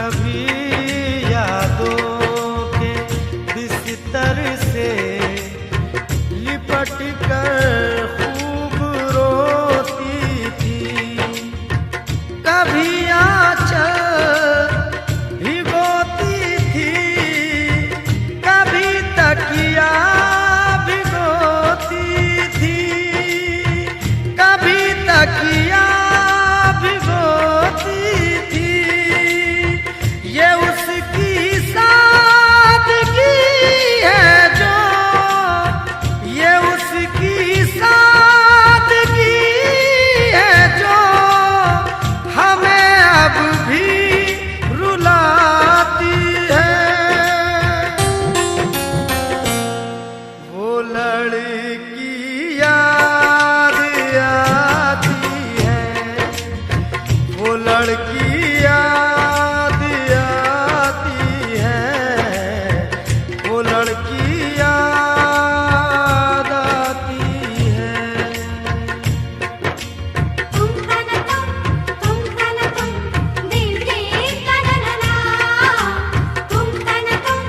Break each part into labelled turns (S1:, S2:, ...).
S1: कभी यादों के बिस्तर से लिपट कर खूब रोती थी, कभी आंचल भिगोती थी, कभी तकिया भिगोती थी, कभी तकिया भिगोती थी। ये उसकी सादगी है जो, ये उसकी सादगी है जो हमें अब भी रुलाती है। वो लड़की याद आती है, वो लड़की याद आती है, वो लड़की याद आती है।
S2: तुम तन तुम दिल के तनना, तुम तन तुम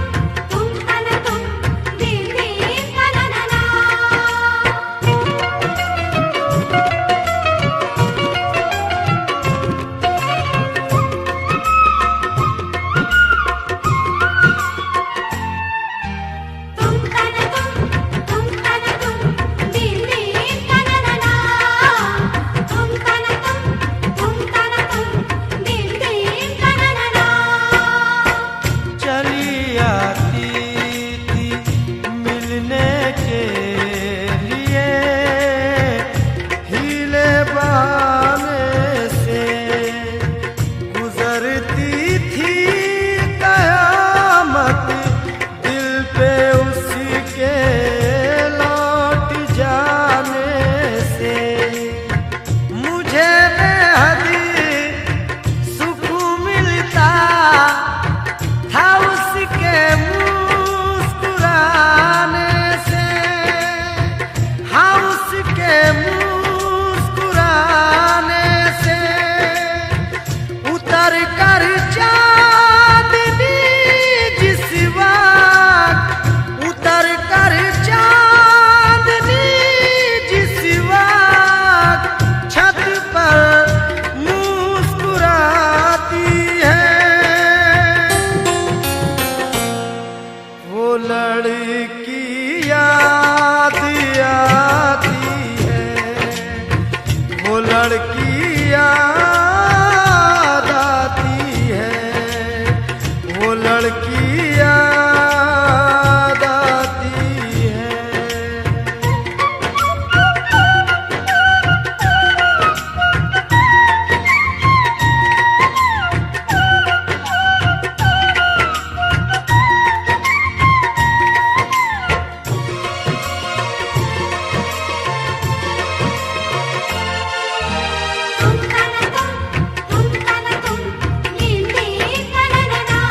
S2: दिल के तनना। तुम तन तुम दिल के तनना, तुम तन तुम दिल के तनना।
S1: चली आती थी मिलने के लिए, हीले बहाने से गुजरती थी कयामत दिल पे उसके लौट जाने से। मुझे बेहद सुकून मिलता था उसके मुस्कुराने से, हाँ उसके मुस्कुराने से। उतर कर चांदनी जिस वक्त, उतर कर चांदनी जिस वक्त छत पर मुस्कुराती है। वो लड़की याद आती है, वो लड़की याद आती है, वो लड़की याद आती है।
S2: तुम तन तुम दिल के तनना,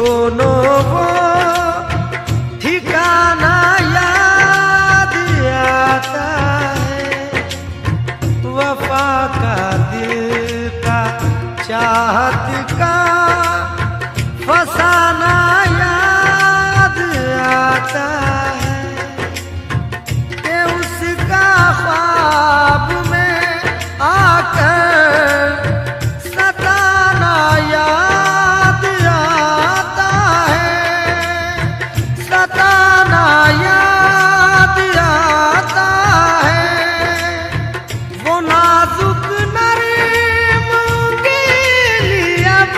S1: दोनों वो ठिकाना याद आता है, वफा का दिल का चाहत का फसाना याद आता है, कि उसका ख्वाब में आकर सताना याद आता है, सताना याद आता है। वो नाजुक नरम गिली अब,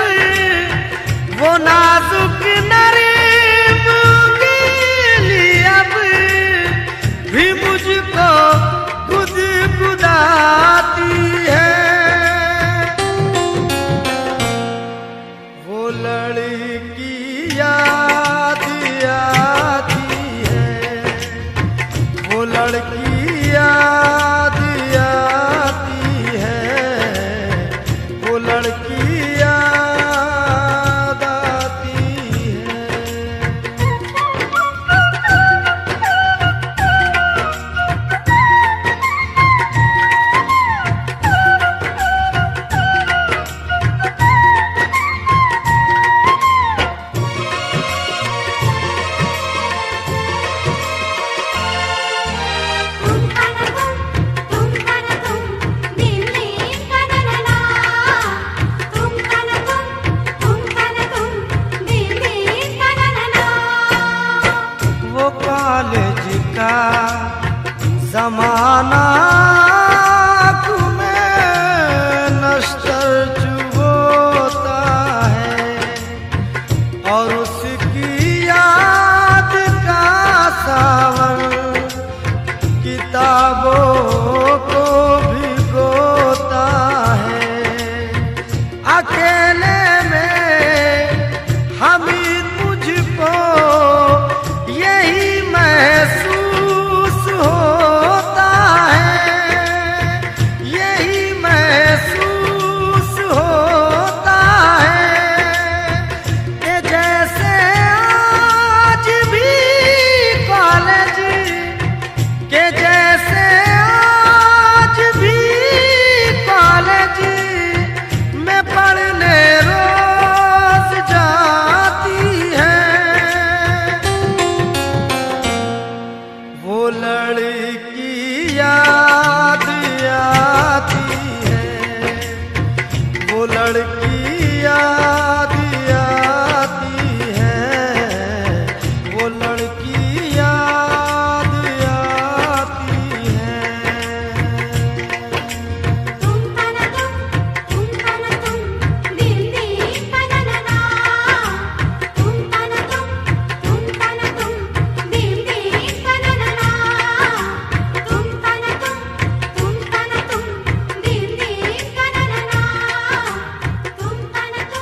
S1: वो नाजुक नरम गिली अब भी मुझको गुदगुदाती है। वो लड़की याद आती है, वो लड़की याद आती है, वो लड़की याद आती है।
S2: तुम तन तुम दिल्ली कनना, तुम तन तुम दिल्ली कनना।
S1: वो कॉलेज का जमाना तुम्हें नश्तर चुभोता है, और उसकी याद का सावन किताबों को भिगोता है। अकेले में हमें मुझको यही महसूस होता है, यही महसूस होता है, कि जैसे आज भी कॉलेज, कि जैसे आज भी कॉलेज में पढ़ने रोज जाती है। वो लड़की याद आती है, वो लड़की याद आती है, वो लड़की याद आती है।
S2: तुम तन तुम दिल्ली कनना, तुम तन तुम दिल्ली कनना, तुम तन तुम दिल्ली कनना, तुम तन तुम।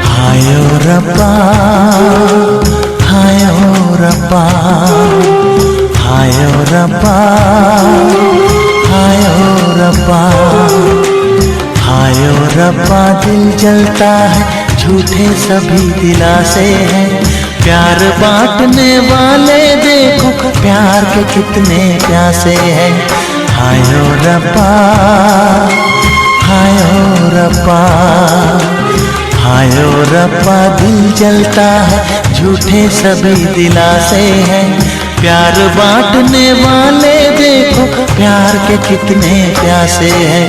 S3: हायो रब्बा, हायो रब्बा, हायो रब्बा, हायो रब्बा, हायो रब्बा। दिल जलता है, झूठे सभी दिलासे हैं, प्यार बांटने वाले देखो प्यार के कितने प्यासे हैं। हायो रब्बा, हायो रब्बा, हायो रब्बा। दिल जलता है, झूठे सभी दिलासे हैं, प्यार बांटने वाले देखो प्यार के कितने प्यासे हैं।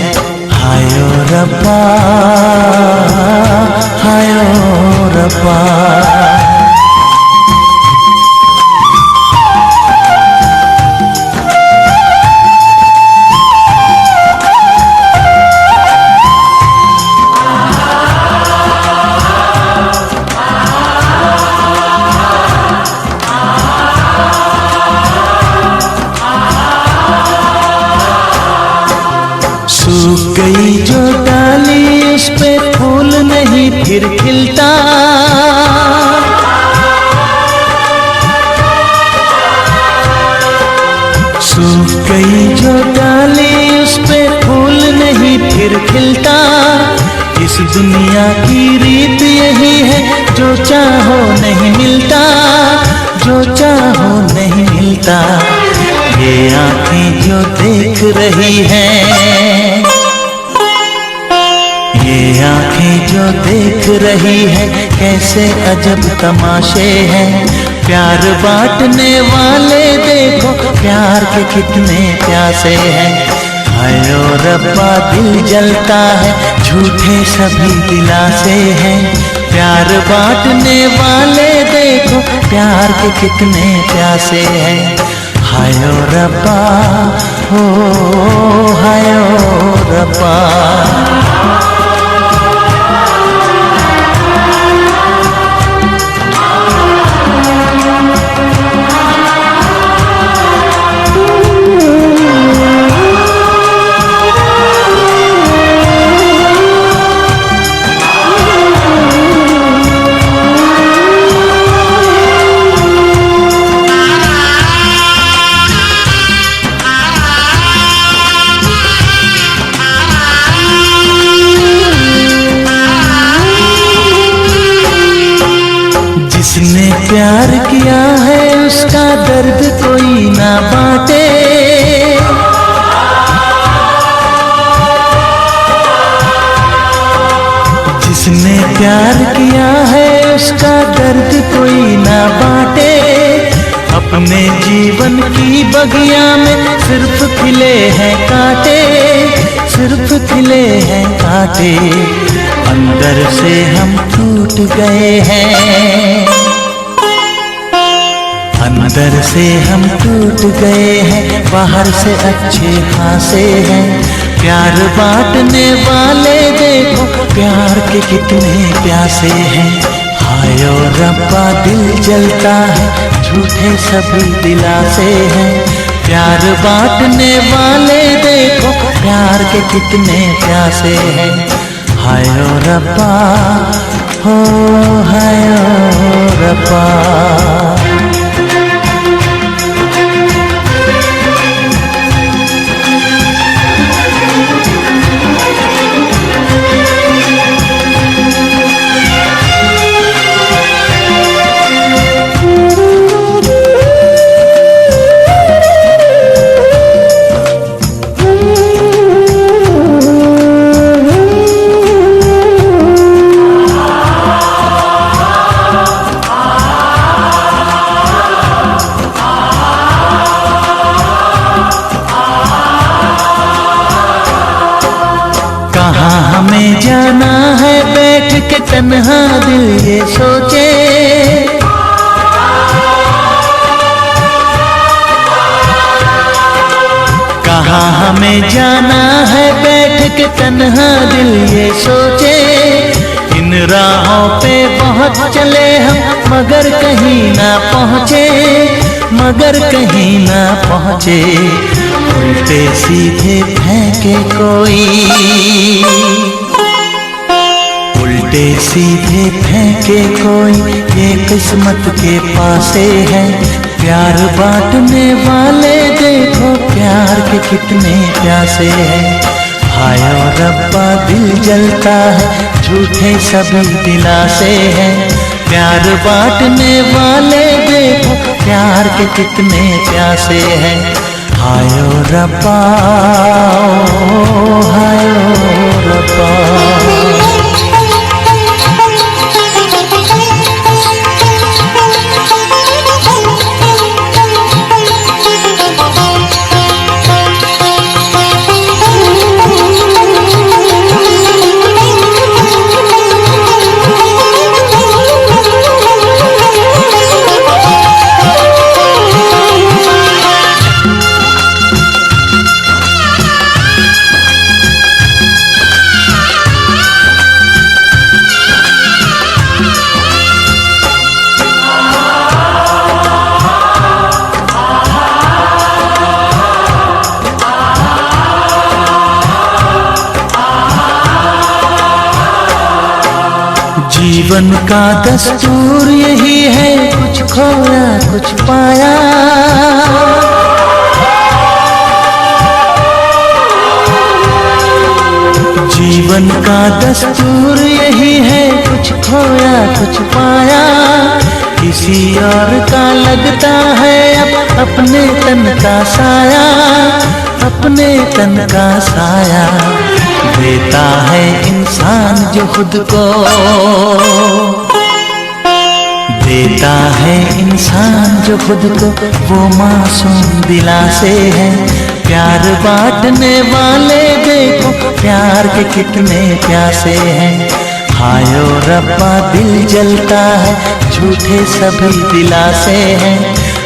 S3: हायो रब्बा, हायो रब्बा। सूख गई जो डाली उस पे फूल नहीं फिर खिलता, सूख गई जो डाली उस पे फूल नहीं फिर खिलता। इस दुनिया की रीत यही है, जो चाहो नहीं मिलता, जो चाहो नहीं मिलता। ये आंखें जो देख रही हैं, ये आंखें जो देख रही है, कैसे अजब तमाशे हैं। प्यार बांटने वाले देखो, प्यार के कितने प्यासे हैं। हाय ओ रब्बा दिल जलता है, झूठे सभी दिलासे हैं। प्यार बांटने वाले देखो, प्यार के कितने प्यासे हैं। हाय ओ रब्बा, हो हाय ओ रब्बा। जिसने प्यार किया है उसका दर्द कोई ना बांटे, जिसने प्यार किया है उसका दर्द कोई ना बांटे। अपने जीवन की बगिया में सिर्फ खिले हैं कांटे, सिर्फ खिले हैं कांटे। अंदर से हम टूट गए हैं, अंदर से हम टूट गए हैं, बाहर से अच्छे खासे हैं। प्यार बांटने वाले देखो, प्यार के कितने प्यासे हैं। हाय ओ रब्बा दिल जलता है, झूठे सभी दिलासे हैं। प्यार बांटने वाले देखो, प्यार के कितने प्यासे हैं। हाय ओ रब्बा, हो हाय ओ रब्बा। कहाँ हमें जाना है बैठ के तन्हा दिल ये सोचे, कहाँ हमें जाना है बैठ के तन्हा दिल ये सोचे। इन राहों पे बहुत चले हम मगर कहीं ना पहुँचे, मगर कहीं ना पहुँचे। उल्टे सीधे फेंके कोई, उल्टे सीधे फेंके कोई, ये किस्मत के पासे है। प्यार बांटने वाले देखो, प्यार के कितने प्यासे हैं। हाय ओ रब्बा दिल जलता है, झूठे सभी दिलासे हैं। प्यार बांटने वाले देखो, प्यार के कितने प्यासे हैं। हाय ओ रब्बा, ओ हाय ओ रब्बा। जीवन का दस्तूर यही है, कुछ खोया कुछ पाया। जीवन का दस्तूर यही है, कुछ खोया कुछ पाया। किसी और का लगता है अब अपने तन का साया, अपने तन का साया। देता है इंसान जो खुद को, देता है इंसान जो खुद को, वो मासूम दिलासे है। प्यार बांटने वाले देखो प्यार के कितने प्यासे हैं। हायो रब्बा दिल जलता है, झूठे सभी दिलासे हैं।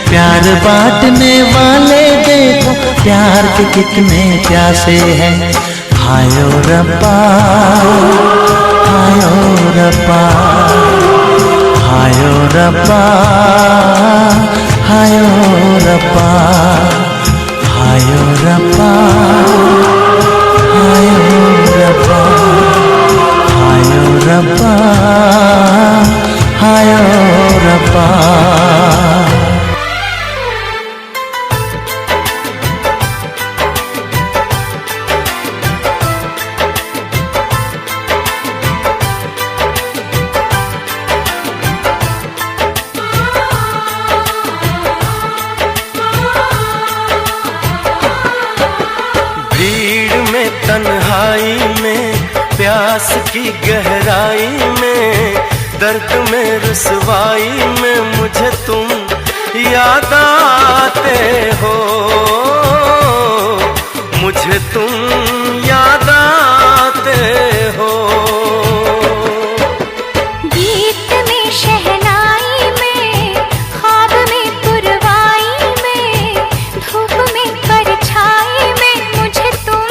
S3: प्यार बांटने वाले देखो प्यार के कितने प्यासे हैं। हायो रब्बा, हायो रब्बा, हायो रब्बा, हायो रब्बा, हायो रब्बा, हायो रब्बा, हायो रब्बा, हायो रब्बा।
S1: तन्हाई में, प्यास की गहराई में, दर्द में रुसवाई में मुझे तुम याद आते हो, मुझे तुम याद आते हो।
S2: गीत में शहनाई में, ख्वाब में पुरवाई में, धूप में परछाई में मुझे तुम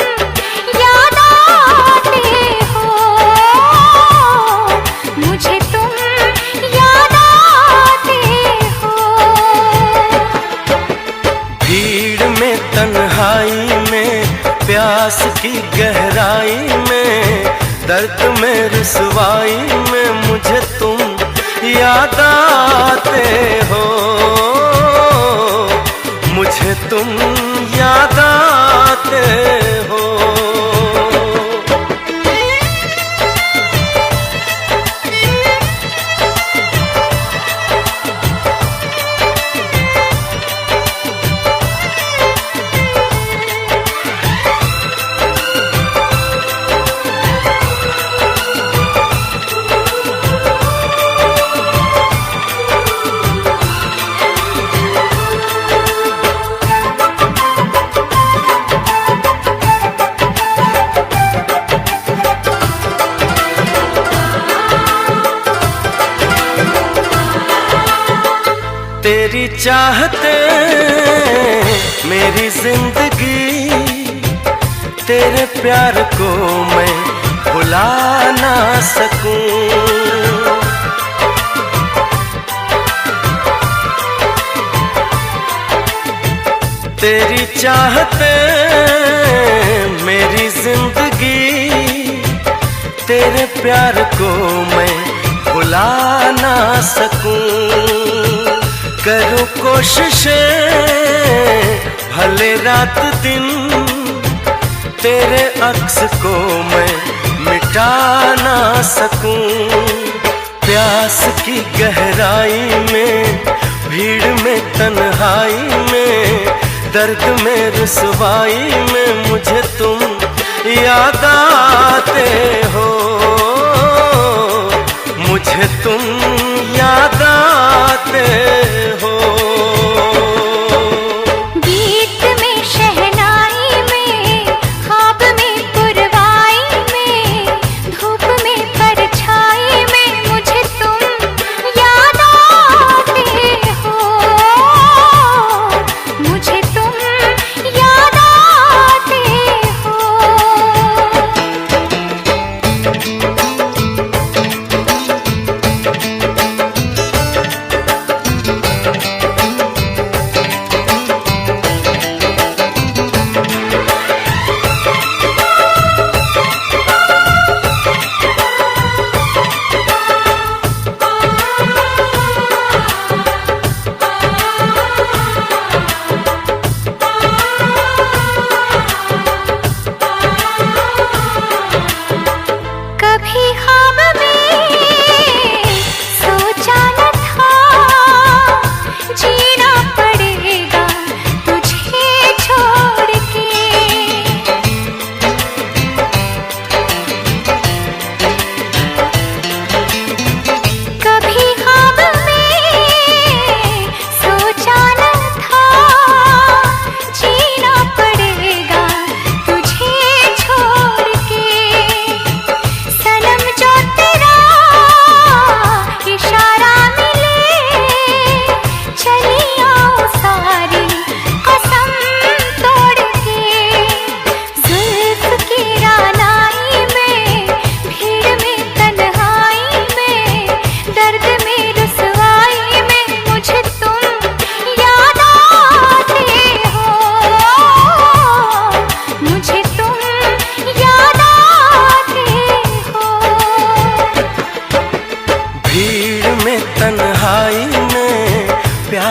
S2: याद आते हो, मुझे तुम याद आते हो।
S1: भीड़ में तन्हाई में, प्यास की गहराई में, दर्द में रुसवाई में मुझे तुम याद आते हो, मुझे तुम याद आते हो। तेरी चाहते मेरी जिंदगी, तेरे प्यार को मैं भुला ना सकूं। तेरी चाहते मेरी जिंदगी, तेरे प्यार को मैं भुला ना सकूं। करूं कोशिशें भले रात दिन, तेरे अक्स को मैं मिटा ना सकूं। प्यास की गहराई में, भीड़ में तन्हाई में, दर्द में रुसवाई में मुझे तुम याद आते हो, मुझे तुम याद आते हो।
S2: गीत में शहनाई में, ख्वाब में पुरवाई में, धूप में परछाई में मुझे तुम याद आते हो, मुझे तुम याद आते हो।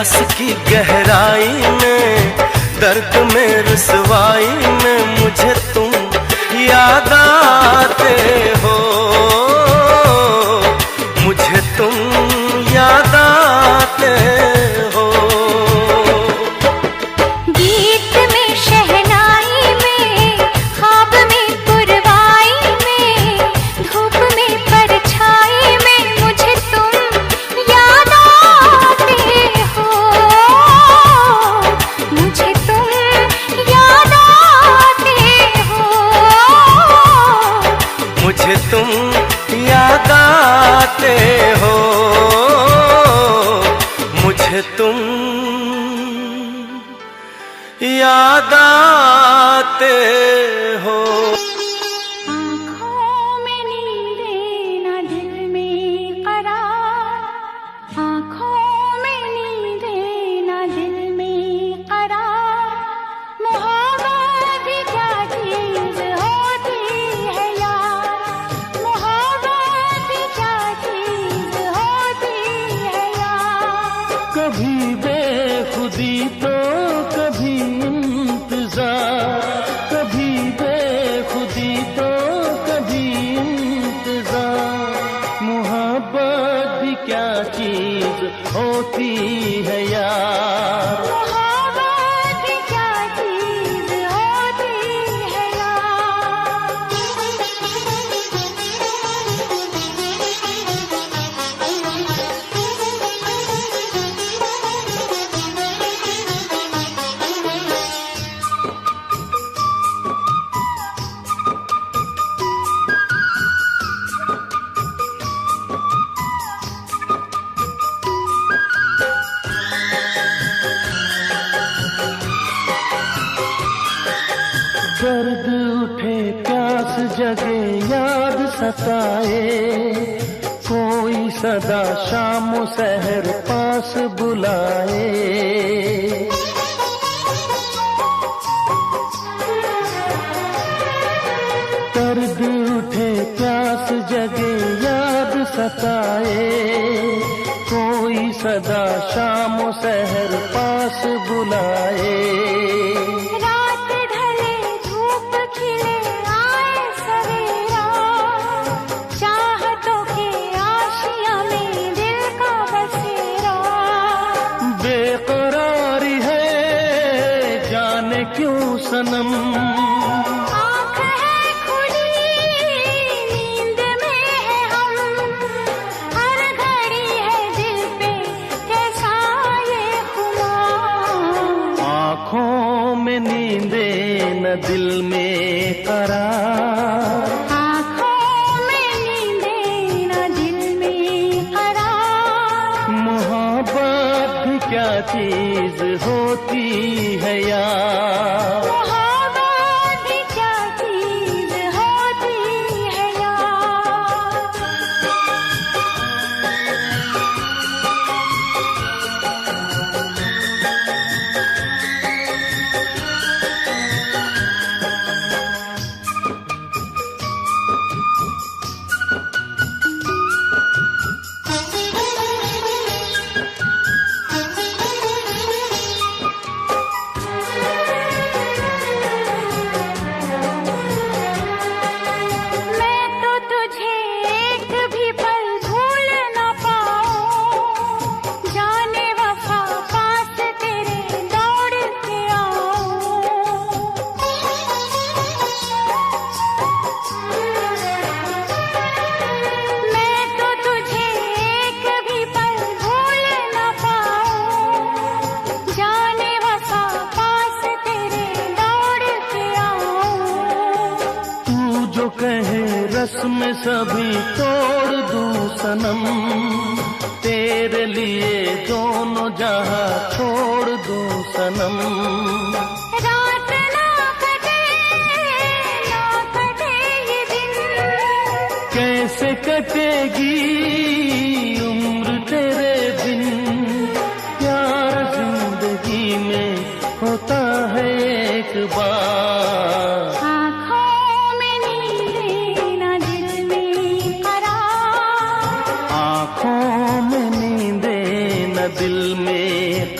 S1: रस की गहराई में, दर्द में रुसवाई में मुझे तुम याद आते हो, मुझे तुम याद आते हो।
S2: गीत में शहनाई में, ख्वाब में पुरवाई में, धूप में परछाई में मुझे तुम याद आते हो, मुझे तुम याद आते हो,
S1: मुझे तुम याद आते हो, मुझे तुम याद आते हो।
S2: आँखों में नींदें ना दिल में करार, आँखों में नींदें ना दिल में करार, मोहब्बत भी क्या चीज़ होती है यार, मोहब्बत भी क्या चीज़ होती है यार।
S3: कभी बेखुदी तो कभी इंतजार, कभी बेखुदी तो कभी इंतजार, मोहब्बत भी क्या चीज होती है यार।
S2: मोहब्बत भी क्या चीज़ होती है
S3: दर्द उठे प्यास जगे याद सताए, कोई सदा शाम सहर पास बुलाए। दर्द उठे प्यास जगे याद सताए, कोई सदा शाम सहर पास बुलाए।
S2: रात ढले धूप खिले आए सवेरा, चाहतों के आशिया में दिल का बसेरा।
S3: बेकरारी है जाने क्यों सनम,
S2: आँख है खुली नींद में है हम, हर घड़ी है दिल पे कैसा ये खुमार।
S3: आँखों में नींदे न दिल में करार,
S2: आँखों में नींदें न दिल में करार,
S3: मोहब्बत भी क्या चीज होती है यार।
S2: मोहब्बत भी क्या चीज़ होती है यार। मैं तो तुझे एक भी पल भूल न पाऊं, जाने वफा पास तेरे दौड़ के आऊं। मैं तो तुझे एक भी पल भूल न पाऊं, जाने वफा पास तेरे दौड़ के आऊं।
S3: तू जो कहे रस्म सभी तोड़ दूं सनम, तेरे लिए दोनों जहां छोड़ दूं सनम।
S2: रात ना कटे ये दिन,
S3: कैसे कटेगी उम्र तेरे बिन, प्यार जिंदगी में होता है एक बार।
S2: आँखों में नींदें न दिल में करार,
S3: आँखों में नींदे न दिल में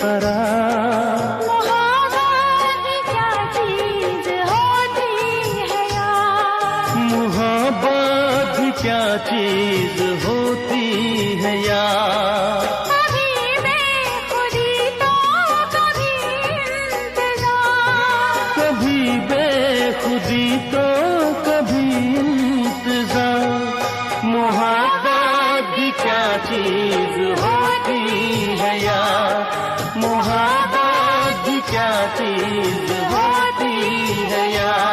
S3: मोहब्बत क्या चीज होती है यार,
S2: कभी बेखुदी तो कभी इंतजार,
S3: कभी बेखुदी तो कभी इंतजार। मोहब्बत भी क्या चीज होती है यार, मोहब्बत भी क्या चीज होती है यार।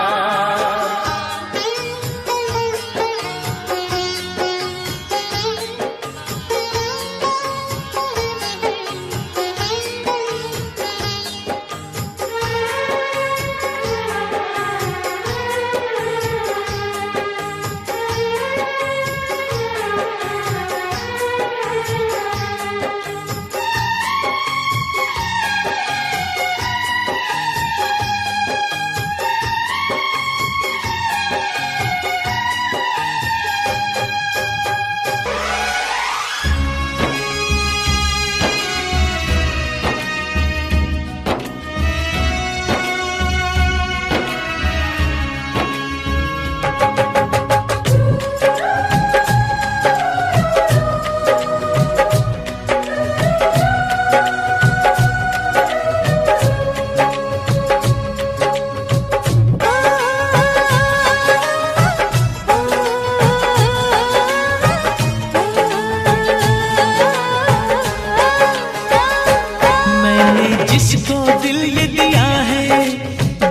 S3: जिसको दिल ये दिया है,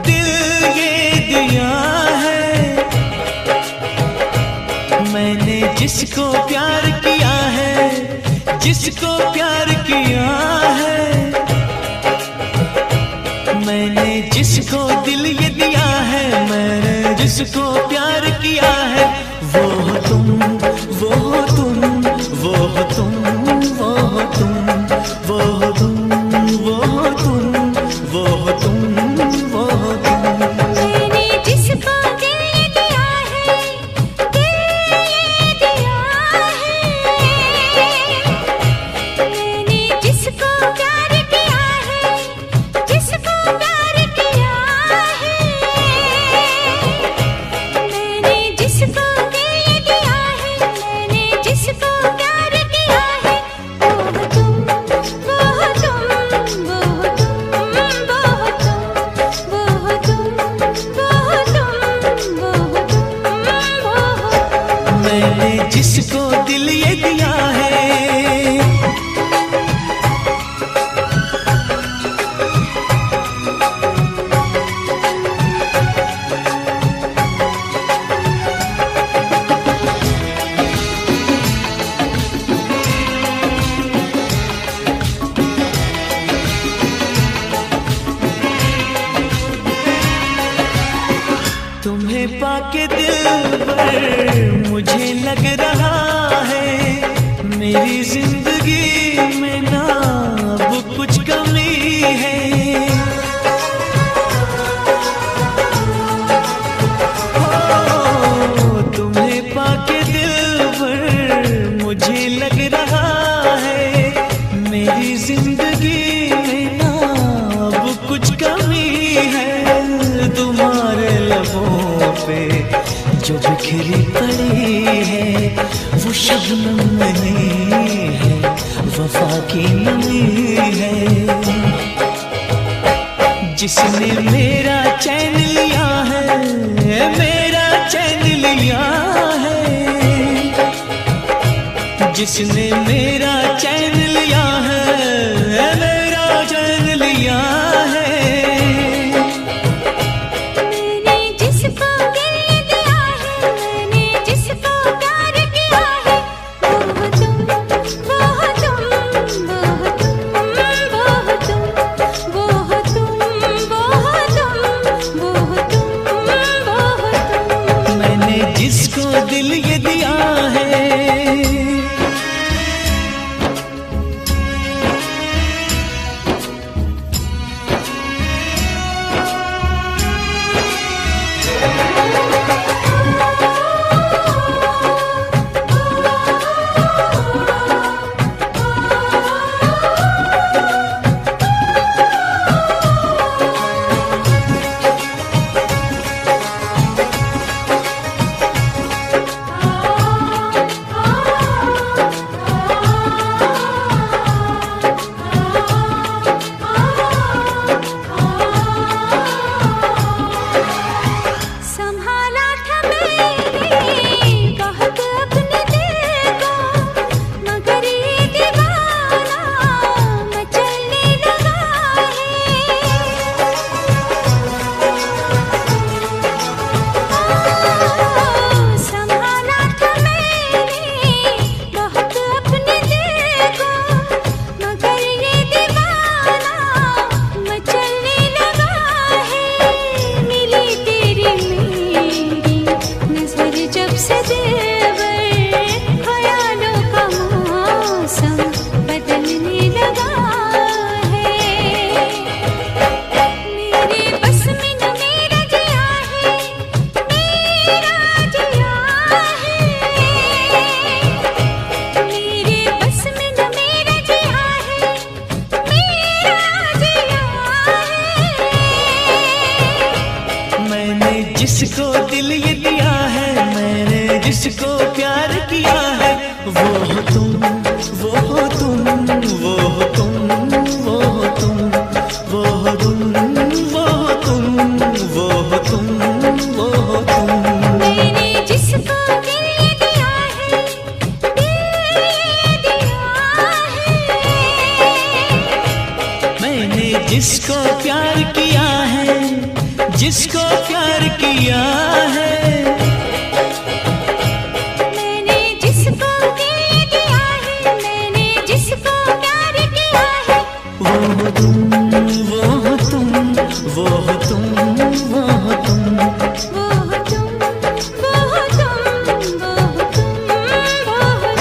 S3: दिल ये दिया है, मैंने जिसको प्यार किया है, जिसको प्यार किया है, मैंने जिसको दिल ये दिया है, मैंने जिसको प्यार किया है, वो हो तुम, वो हो तुम, वो हो तुम, वो हो तुम, वो हो तुम, वो हो तुम, वो हो तुम, वो हो तुम।
S2: मैंने जिसको दिल ये दिया है, दिल ये दिया है, मैंने जिसको प्यार किया है, जिसको प्यार किया है, मैंने जिसको दिल ये दिया है, मैंने जिसको प्यार किया है, वो हो तुम, वो हो तुम, वो हो तुम, वो हो तुम, वो हो तुम, वो हो तुम, वो हो तुम, वो हो तुम।
S3: मैंने जिसको दिल ये दिया है, तुम्हें पाके दिल पर मुझे लग रहा है, मेरी जिंदगी में ना अब कुछ कमी है। हो, तुम्हें पाके दिल पर मुझे लग रहा है, मेरी जिंदगी में ना अब कुछ कमी है। तुम्हारे लबों पे जो बिखरी पड़ी है, वो शबनम नहीं है, वफा की नमी है। जिसने मेरा चैन लिया है, मेरा चैन लिया है, जिसने मेरा चैन लिया है, मेरा चैन लिया है।
S2: मैंने जिसको दिल ये दिया है, मैंने जिसको प्यार किया है, वो हो तुम, वो हो तुम, वो हो तुम, वो हो तुम, वो हो तुम, वो हो तुम, वो हो तुम, वो हो तुम।
S3: मैंने जिसको दिल ये दिया है,
S2: बस दिलबर ख्यालों का मौसम बदलने लगा है। मेरे बस में न मेरा जिया है, मेरा जिया है। मेरे बस में न मेरा जिया है, मेरा जिया है।
S3: मैंने जिसको दिल ये दिया है, मैंने जिसको प्यार किया है, वो हो तुम, वो हो तुम, वो हो तुम, वो हो तुम, वो हो तुम, वो हो तुम, वो हो तुम, वो हो तुम।
S2: मैंने जिसको दिल ये दिया है, दिल ये दिया है।
S3: मैंने जिसको प्यार किया है, जिसको प्यार किया है,
S2: मैंने जिसको दिल ये दिया है, मैंने जिसको प्यार किया है।
S3: वो हो तुम, वो हो तुम, वो हो तुम, वो हो तुम।
S2: वो हो तुम, वो हो तुम, वो हो तुम, वो हो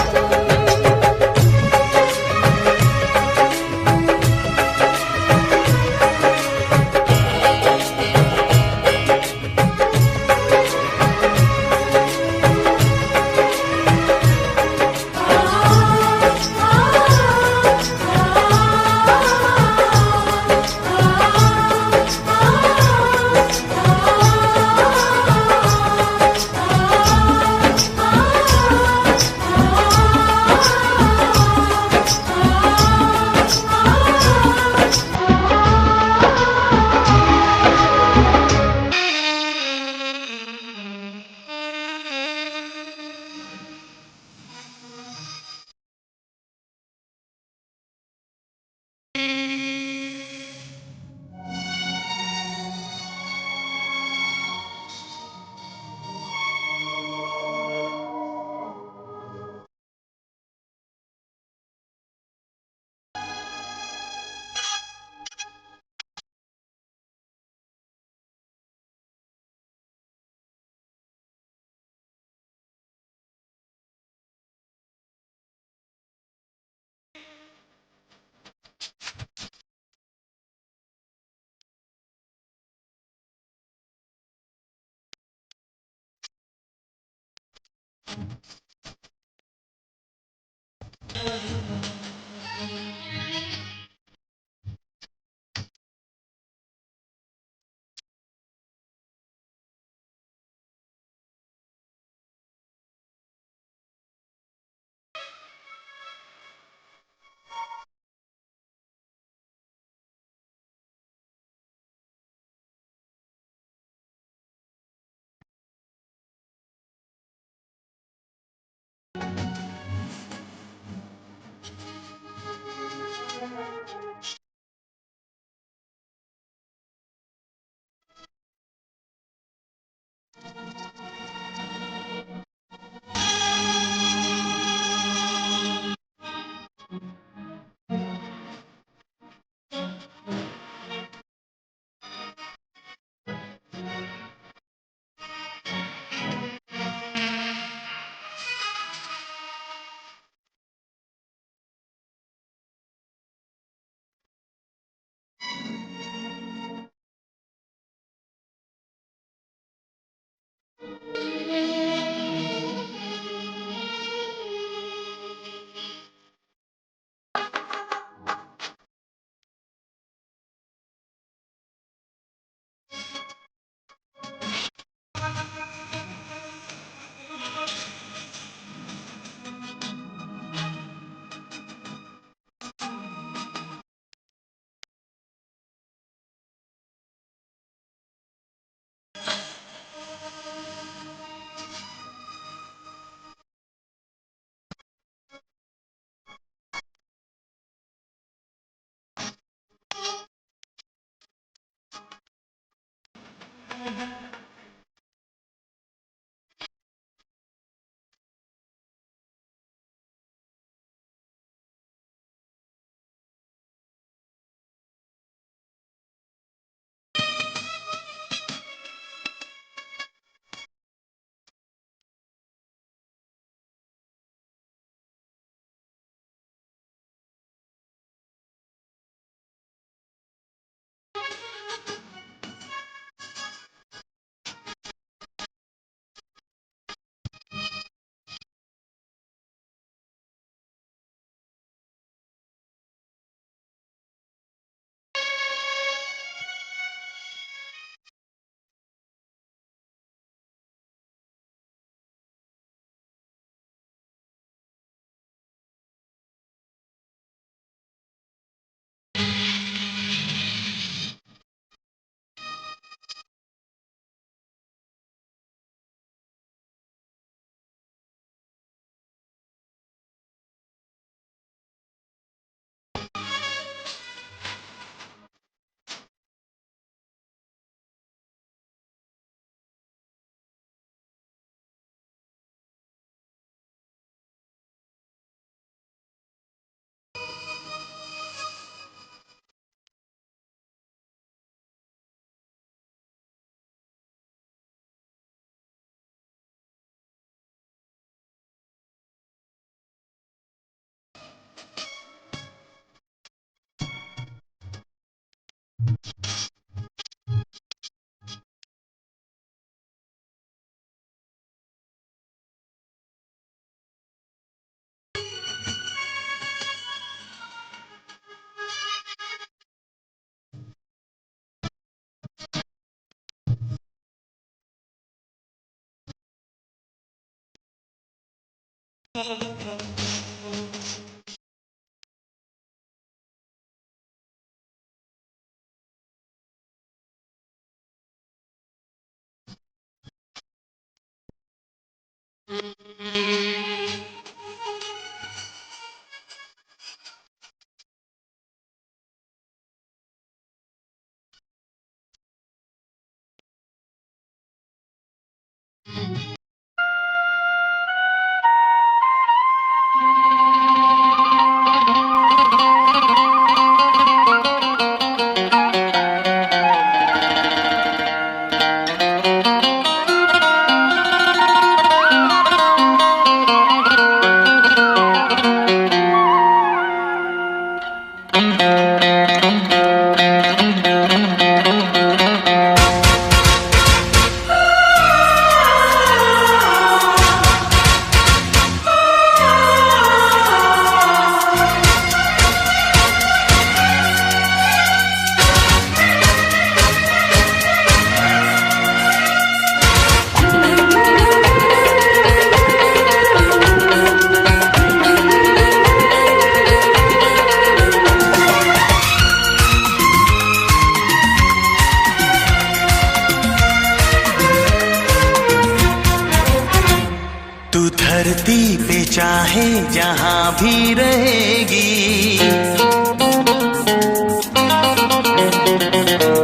S3: धरती पे चाहे जहां भी रहेगी,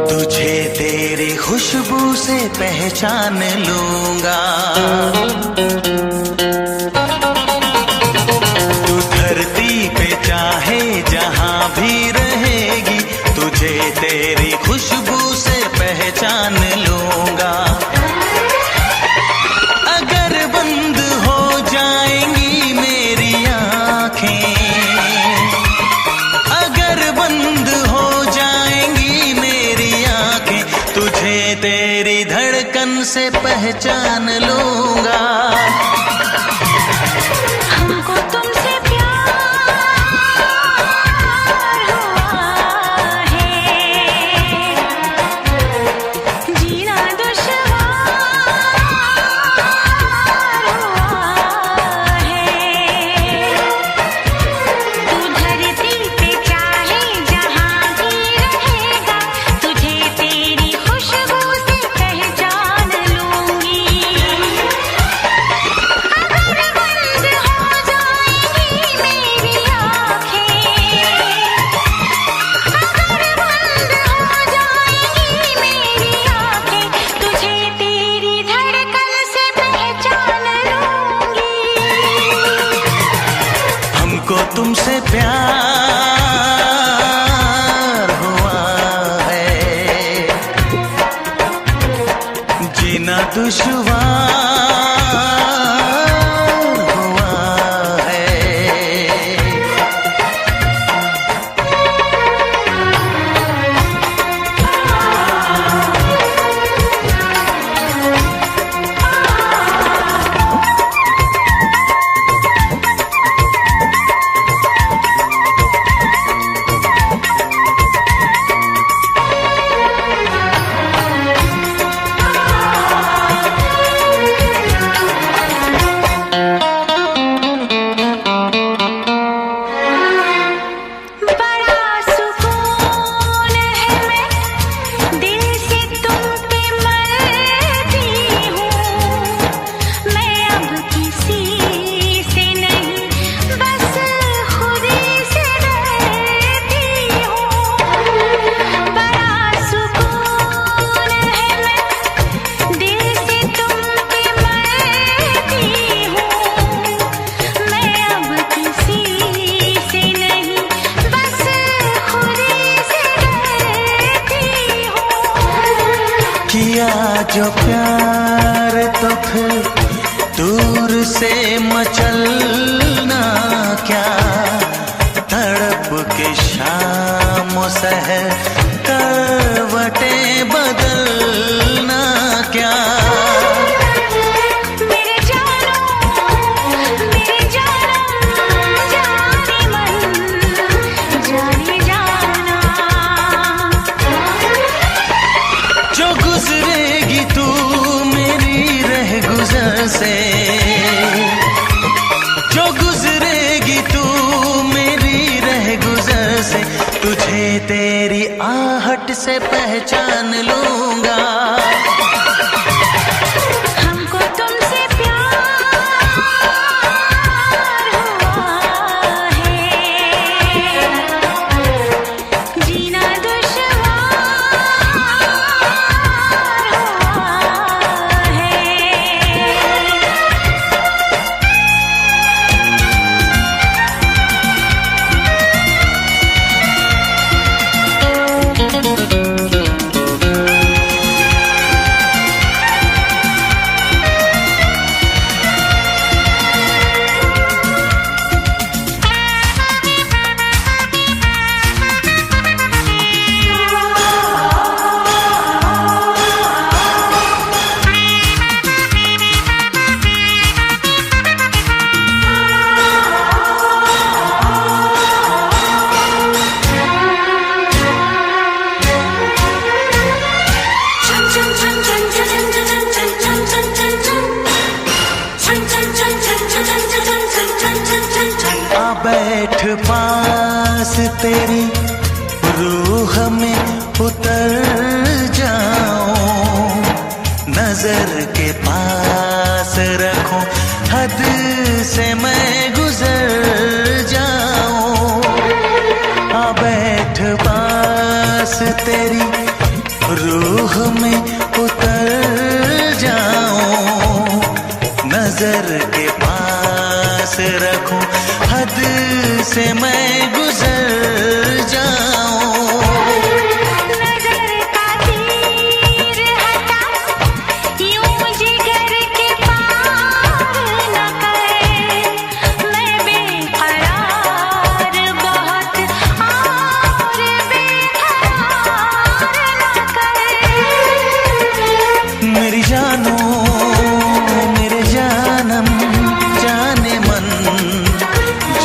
S3: तुझे तेरी खुशबू से पहचान लूंगा। तू धरती पे चाहे जहां भी रहेगी, तुझे तेरी खुशबू से पहचान लूंगा। तेरी धड़कन से पहचान लूंगा।
S2: हमको तुमसे प्यार हुआ है, जीना दुश्वार हुआ है। तू धरती पे चाहे जहां भी रहेगा, तुझे तेरी खुशबू
S3: तुमसे प्यार हुआ है, जीना दुश्वार हुआ है। जो प्यार तो फिर दूर से मचलना क्या, तड़प के शाम सहर करवटें बदलना क्या। से जो तेरी आहट से पहचान लूंगा।
S2: हमको तुमसे प्यार हुआ है, जीना दुश्वार हुआ है।
S3: आ बैठ पास तेरी रूह में उतर जाऊं, नजर के पास रखूं, हद से मैं गुजर जाऊं। आ बैठ पास तेरी रूह में उतर जाऊं, नजर के पास रखूं, हद से मैं गुजर जाऊं।
S2: नजर का तीर हटा, यूं जिगर के पार न कर, मैं बेकरार बहुत और बेकरार न कर।
S3: मेरी जानो मेरे जानम जाने मन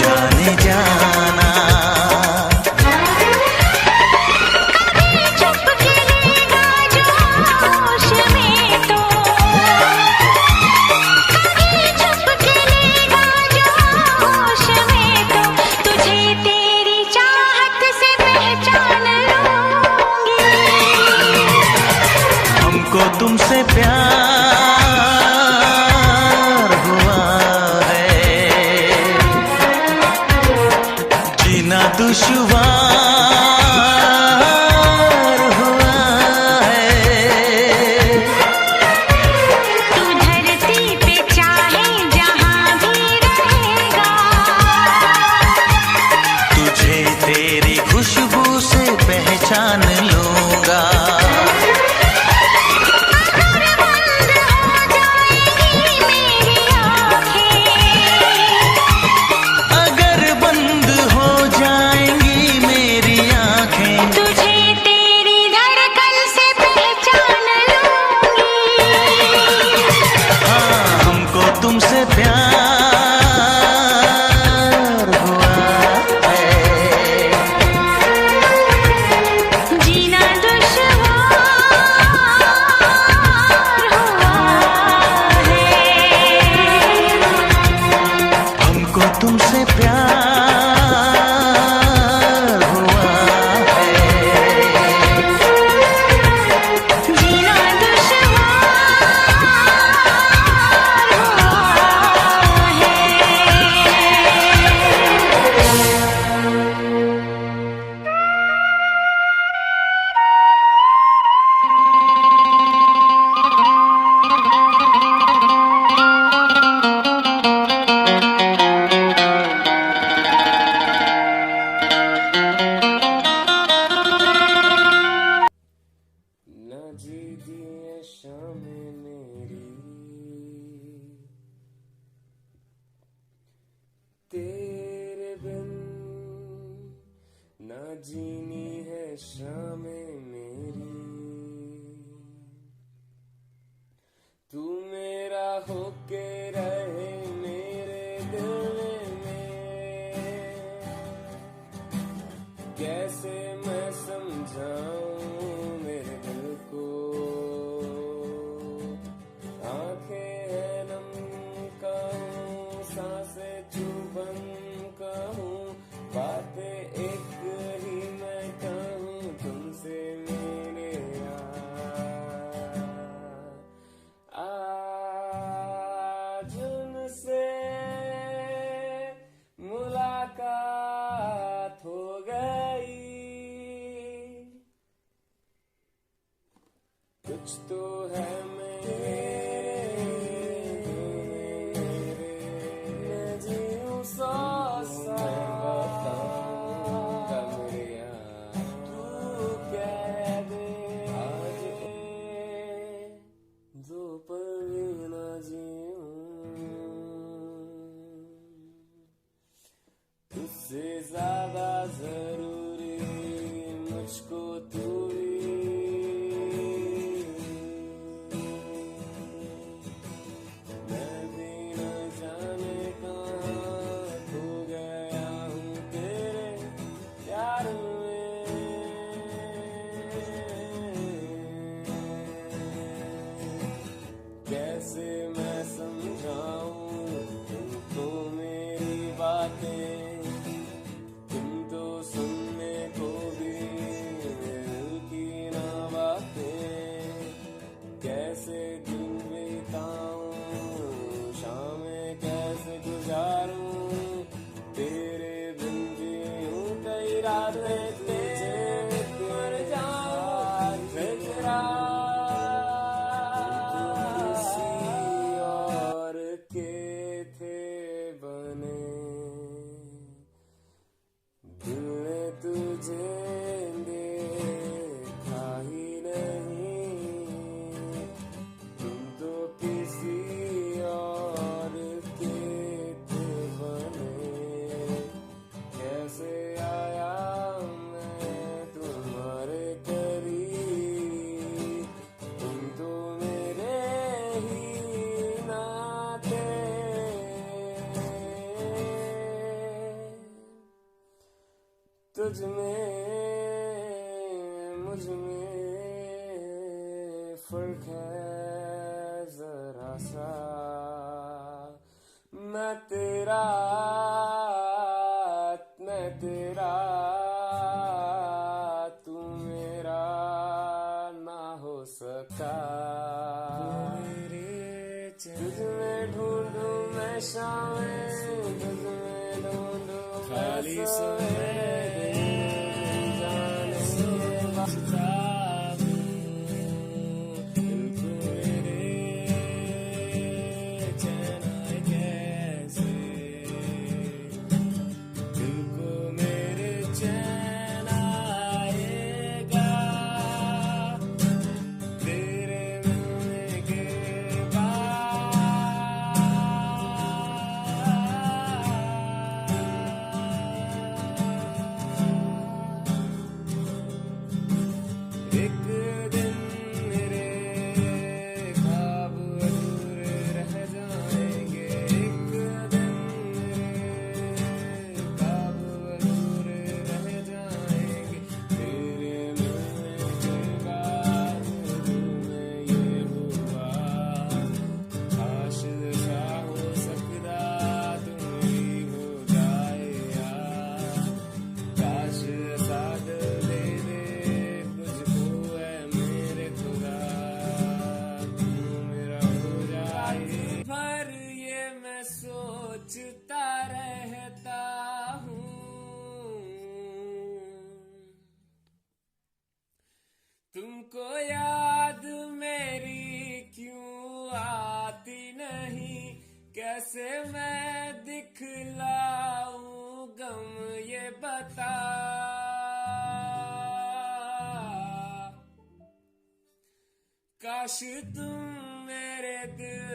S3: जाने जाना,
S2: कभी चुप खिलेगा जोश में तो, कभी चुप खिलेगा जोश में तो, तुझे तेरी चाहत से पहचान लूंगी।
S3: हमको तुमसे प्यार हुआ है, जीना दुश्वार हुआ है।
S2: तू धरती पे चाहे जहां भी रहेगा,
S3: तुझे तेरी खुशबू से पहचान लूंगा।
S2: अगर बंद हो जाएंगी मेरी आँखें,
S3: अगर बंद हो जाएंगी मेरी आंखें,
S2: तुझे तेरी धड़कन से पहचान लूंगी।
S3: हाँ हमको तुमसे प्यार हुआ है,
S2: जीना दुश्वार हुआ है।
S3: हमको तुमसे प्यार हुआ है।
S2: जीना दुश्वार
S1: तेरे बिन ना जीनी है शामें मेरी, तू मेरा होके रहे मेरे दिल में। कैसे मैं समझाऊं मेरे दिल को, आंखें हैं नम कहूं, सांसें चुभन कहूं, बातें एक ही मैं कहूं। कुछ तो है मेरे, मैं जीऊं सौ कमरिया तू कह दे आज दो पल भी न जीऊं, तुझसे ज्यादा जरूरी मुझको तू ही, मैं भी न जाने कहाँ खो गया हूँ तेरे प्यार में, कैसे मैं समझाऊं तुमको मेरी बातें, तुम तो सुनने को भी दिल की ना बातें, कैसे दिन बिताऊं शामें कैसे गुजारूं, तेरे बिन जीऊं कई रातें तुझे मर जाऊं तेरा, किसी और के थे बने, दिल ने तुझे देखा ही नहीं, तुम तो किसी और के थे बने, कैसे आया मैं तुम्हारे करीब, तुम तो मेरे ही नाते, तुझ में मुझ में फर्क है जरा सा, मैं तेरा तू मेरा ना हो सका, तुझ में ढूंढूं मैं शामें, तुझ में ढूंढूं खाली समय जाने बचता दिल को मेरे चैन आए कैसे, दिल को मेरे चैन आएगा तेरे मिलने के एक दिन मेरे ख्वाब अधूरे रह जाएंगे, एक दिन मेरे ख्वाब अधूरे रह जाएंगे, तेरे मिलने के बाद दिल में ये हुआ, काश ऐसा हो सकता तुम ही हो जाए यार, काश ऐसा दिल दे दे मुझको है मेरे खुदा, तू मेरा हो जाए, पर ये मैं सोचता रहता हूँ, तुमको याद मेरी क्यों आती नहीं, कैसे मैं दिखलाऊं गम ये बता, काश तुम मेरे दिल